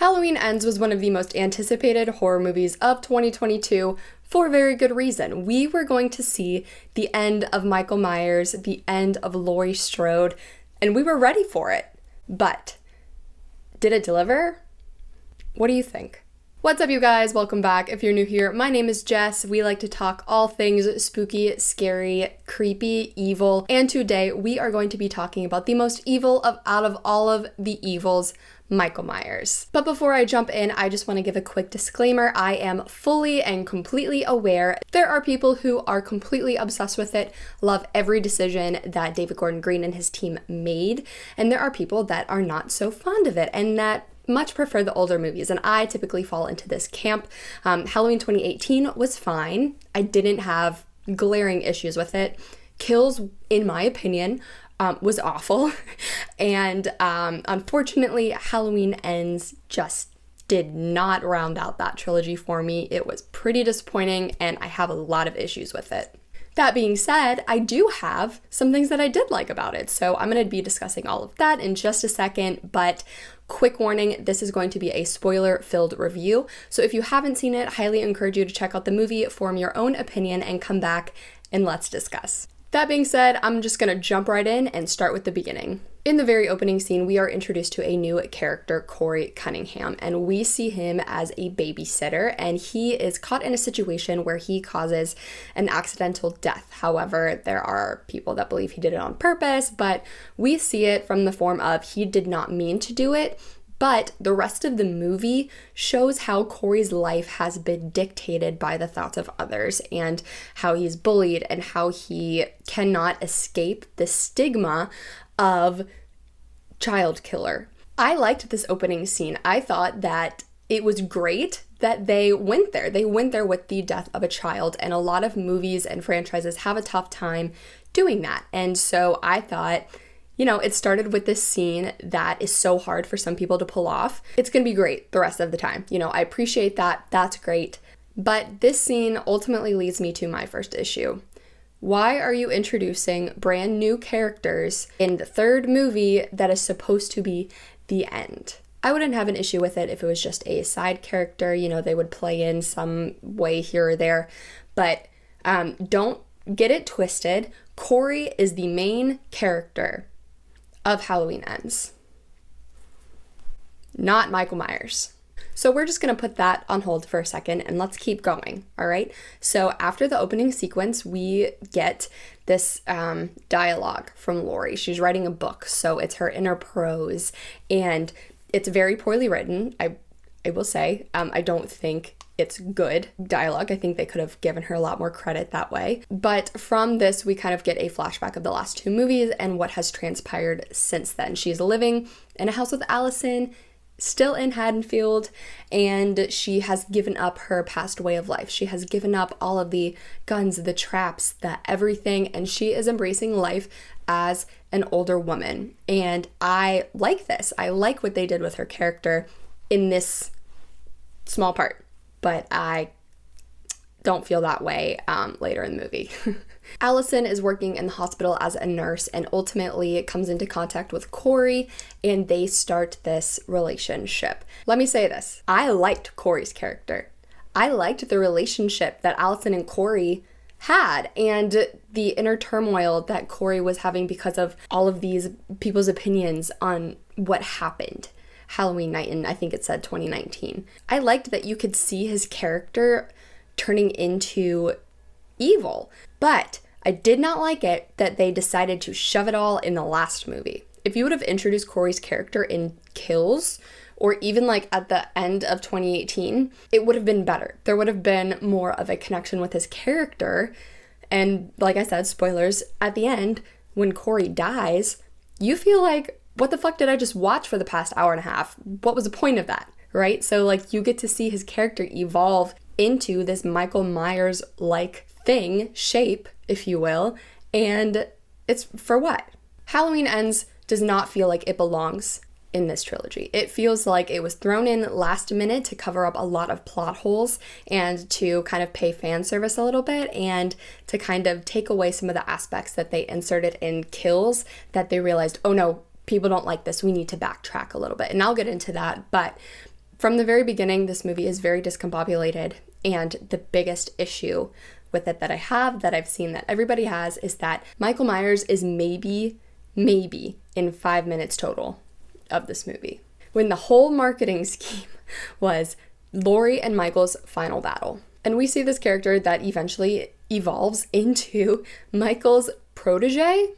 Halloween Ends was one of the most anticipated horror movies of 2022 for very good reason. We were going to see the end of Michael Myers, the end of Laurie Strode, and we were ready for it. But did it deliver? What do you think? What's up, you guys? Welcome back. If you're new here, my name is Jess. We like to talk all things spooky, scary, creepy, evil, and today we are going to be talking about the most evil out of all of the evils, Michael Myers. But before I jump in, I just want to give a quick disclaimer. I am fully and completely aware there are people who are completely obsessed with it, love every decision that David Gordon Green and his team made, and there are people that are not so fond of it and that much prefer the older movies, and I typically fall into this camp. Halloween 2018 was fine. I didn't have glaring issues with it. Kills, in my opinion, was awful. And unfortunately, Halloween Ends just did not round out that trilogy for me. It was pretty disappointing, and I have a lot of issues with it. That being said, I do have some things that I did like about it, so I'm going to be discussing all of that in just a second, but quick warning, this is going to be a spoiler-filled review, so if you haven't seen it, highly encourage you to check out the movie, form your own opinion, and come back and let's discuss. That being said, I'm just going to jump right in and start with the beginning. In the very opening scene, we are introduced to a new character, Corey Cunningham, and we see him as a babysitter, and he is caught in a situation where he causes an accidental death. However, there are people that believe he did it on purpose, but we see it from the form of he did not mean to do it. But the rest of the movie shows how Corey's life has been dictated by the thoughts of others and how he's bullied and how he cannot escape the stigma of child killer. I liked this opening scene. I thought that it was great that they went there. They went there with the death of a child, and a lot of movies and franchises have a tough time doing that. And so I thought, it started with this scene that is so hard for some people to pull off. It's going to be great the rest of the time. I appreciate that. That's great. But this scene ultimately leads me to my first issue. Why are you introducing brand new characters in the third movie that is supposed to be the end? I wouldn't have an issue with it if it was just a side character. They would play in some way here or there. But don't get it twisted. Corey is the main character of Halloween Ends, not Michael Myers. So we're just going to put that on hold for a second and let's keep going, all right? So after the opening sequence, we get this dialogue from Laurie. She's writing a book, so it's her inner prose, and it's very poorly written, I will say. I don't think it's good dialogue. I think they could have given her a lot more credit that way. But from this, we kind of get a flashback of the last two movies and what has transpired since then. She's living in a house with Allison, still in Haddonfield, and she has given up her past way of life. She has given up all of the guns, the traps, the everything, and she is embracing life as an older woman. And I like this. I like what they did with her character in this small part. But I don't feel that way later in the movie. Allison is working in the hospital as a nurse and ultimately comes into contact with Corey, and they start this relationship. Let me say this. I liked Corey's character. I liked the relationship that Allison and Corey had and the inner turmoil that Corey was having because of all of these people's opinions on what happened Halloween night in, I think it said 2019. I liked that you could see his character turning into evil, but I did not like it that they decided to shove it all in the last movie. If you would have introduced Corey's character in Kills, or even like at the end of 2018, it would have been better. There would have been more of a connection with his character, and like I said, spoilers, at the end, when Corey dies, you feel like, what the fuck did I just watch for the past hour and a half? What was the point of that, right? So like you get to see his character evolve into this Michael Myers-like thing, shape, if you will, and it's for what? Halloween Ends does not feel like it belongs in this trilogy. It feels like it was thrown in last minute to cover up a lot of plot holes and to kind of pay fan service a little bit and to kind of take away some of the aspects that they inserted in Kills that they realized, oh no, people don't like this, we need to backtrack a little bit. And I'll get into that, but From the very beginning, this movie is very discombobulated, and the biggest issue with it that I've seen that everybody has, is that Michael Myers is maybe in 5 minutes total of this movie, when the whole marketing scheme was Laurie and Michael's final battle. And we see this character that eventually evolves into Michael's protege,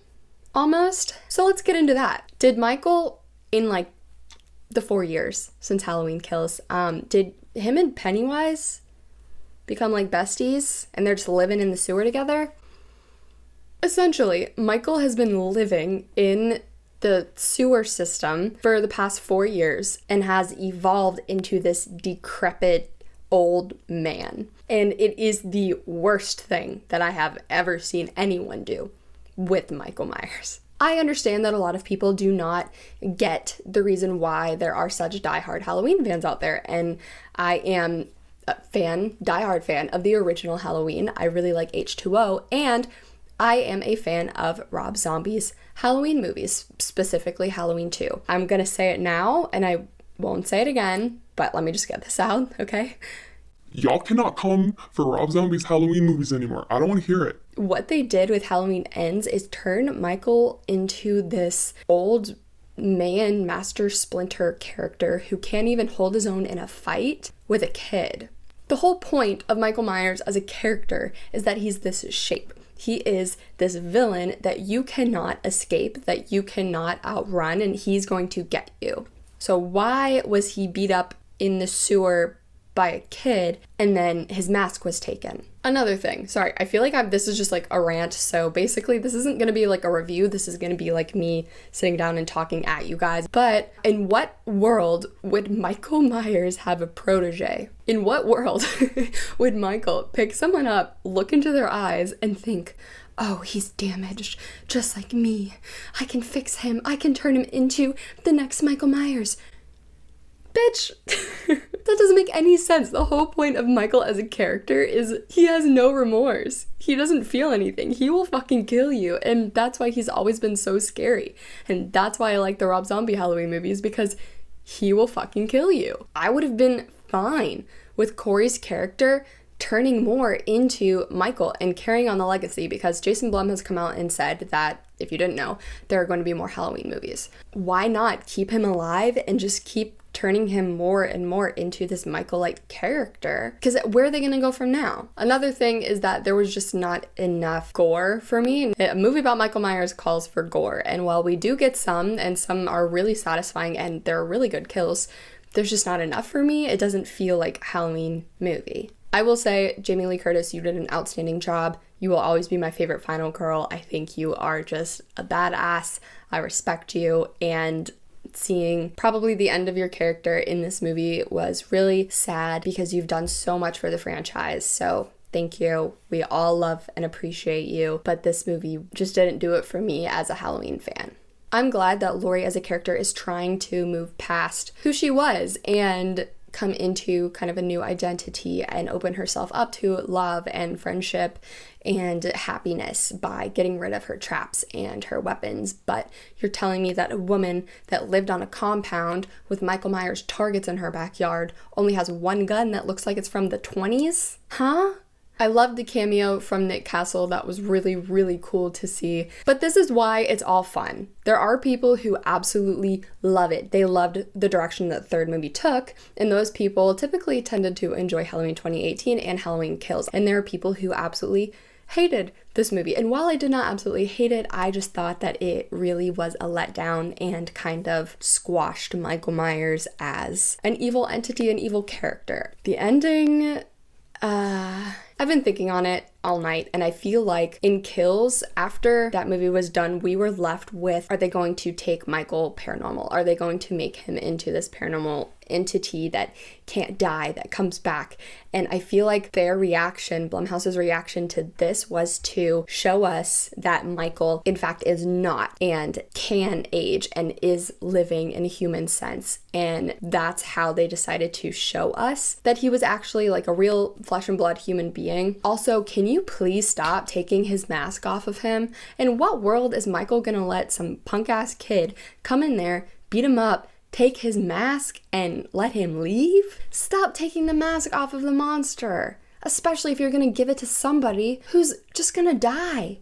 almost. So let's get into that. Did Michael, in like the 4 years since Halloween Kills, did him and Pennywise become like besties and they're just living in the sewer together? Essentially, Michael has been living in the sewer system for the past 4 years and has evolved into this decrepit old man. And it is the worst thing that I have ever seen anyone do with Michael Myers. I understand that a lot of people do not get the reason why there are such diehard Halloween fans out there, and I am a diehard fan of the original Halloween. I really like H2O, and I am a fan of Rob Zombie's Halloween movies, specifically Halloween 2. I'm gonna say it now, and I won't say it again, but let me just get this out, okay? Y'all cannot come for Rob Zombie's Halloween movies anymore. I don't want to hear it. What they did with Halloween Ends is turn Michael into this old man, Master Splinter character who can't even hold his own in a fight with a kid. The whole point of Michael Myers as a character is that he's this shape. He is this villain that you cannot escape, that you cannot outrun, and he's going to get you. So why was he beat up in the sewer by a kid and then his mask was taken? Another thing, sorry, I feel like this is just like a rant, so basically this isn't gonna be like a review, this is gonna be like me sitting down and talking at you guys. But in what world would Michael Myers have a protege? In what world would Michael pick someone up, look into their eyes, and think, oh, he's damaged, just like me. I can fix him, I can turn him into the next Michael Myers. Bitch, that doesn't make any sense. The whole point of Michael as a character is he has no remorse. He doesn't feel anything. He will fucking kill you. And that's why he's always been so scary. And that's why I like the Rob Zombie Halloween movies, because he will fucking kill you. I would have been fine with Corey's character turning more into Michael and carrying on the legacy, because Jason Blum has come out and said that, if you didn't know, there are going to be more Halloween movies. Why not keep him alive and just keep turning him more and more into this Michael-like character? Because where are they going to go from now? Another thing is that there was just not enough gore for me. A movie about Michael Myers calls for gore, and while we do get some, and some are really satisfying and they're really good kills, there's just not enough for me. It doesn't feel like a Halloween movie. I will say, Jamie Lee Curtis, you did an outstanding job. You will always be my favorite final girl. I think you are just a badass. I respect you, and seeing probably the end of your character in this movie was really sad, because you've done so much for the franchise. So thank you. We all love and appreciate you, but this movie just didn't do it for me as a Halloween fan. I'm glad that Laurie as a character is trying to move past who she was and come into kind of a new identity and open herself up to love and friendship and happiness by getting rid of her traps and her weapons. But you're telling me that a woman that lived on a compound with Michael Myers targets in her backyard only has one gun that looks like it's from the 20s? Huh? I loved the cameo from Nick Castle. That was really, really cool to see. But this is why it's all fun. There are people who absolutely love it. They loved the direction that the third movie took, and those people typically tended to enjoy Halloween 2018 and Halloween Kills. And there are people who absolutely hated this movie. And while I did not absolutely hate it, I just thought that it really was a letdown and kind of squashed Michael Myers as an evil entity, an evil character. The ending, I've been thinking on it all night, and I feel like in Kills, after that movie was done, we were left with, are they going to take Michael paranormal? Are they going to make him into this paranormal entity that can't die, that comes back? And I feel like their reaction, Blumhouse's reaction to this, was to show us that Michael, in fact, is not and can age and is living in a human sense. And that's how they decided to show us that he was actually like a real flesh and blood human being. Also, can you please stop taking his mask off of him? In what world is Michael gonna let some punk ass kid come in there, beat him up, take his mask and let him leave? Stop taking the mask off of the monster, especially if you're gonna give it to somebody who's just gonna die.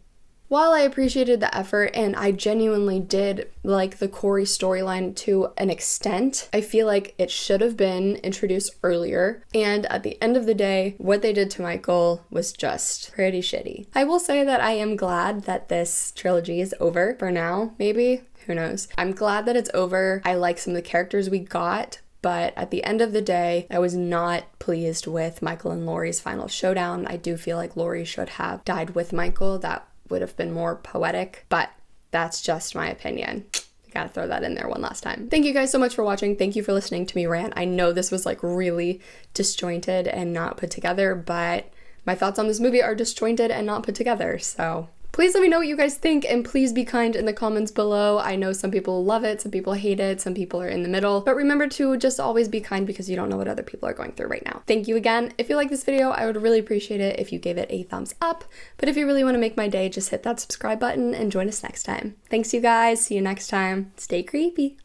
While I appreciated the effort and I genuinely did like the Corey storyline to an extent, I feel like it should have been introduced earlier. And at the end of the day, what they did to Michael was just pretty shitty. I will say that I am glad that this trilogy is over for now, maybe. Who knows? I'm glad that it's over. I like some of the characters we got, but at the end of the day, I was not pleased with Michael and Laurie's final showdown. I do feel like Laurie should have died with Michael. That would have been more poetic, but that's just my opinion. I gotta throw that in there one last time. Thank you guys so much for watching. Thank you for listening to me rant. I know this was like really disjointed and not put together, but my thoughts on this movie are disjointed and not put together, so please let me know what you guys think, and please be kind in the comments below. I know some people love it, some people hate it, some people are in the middle, but remember to just always be kind because you don't know what other people are going through right now. Thank you again. If you like this video, I would really appreciate it if you gave it a thumbs up, but if you really want to make my day, just hit that subscribe button and join us next time. Thanks you guys, see you next time. Stay creepy.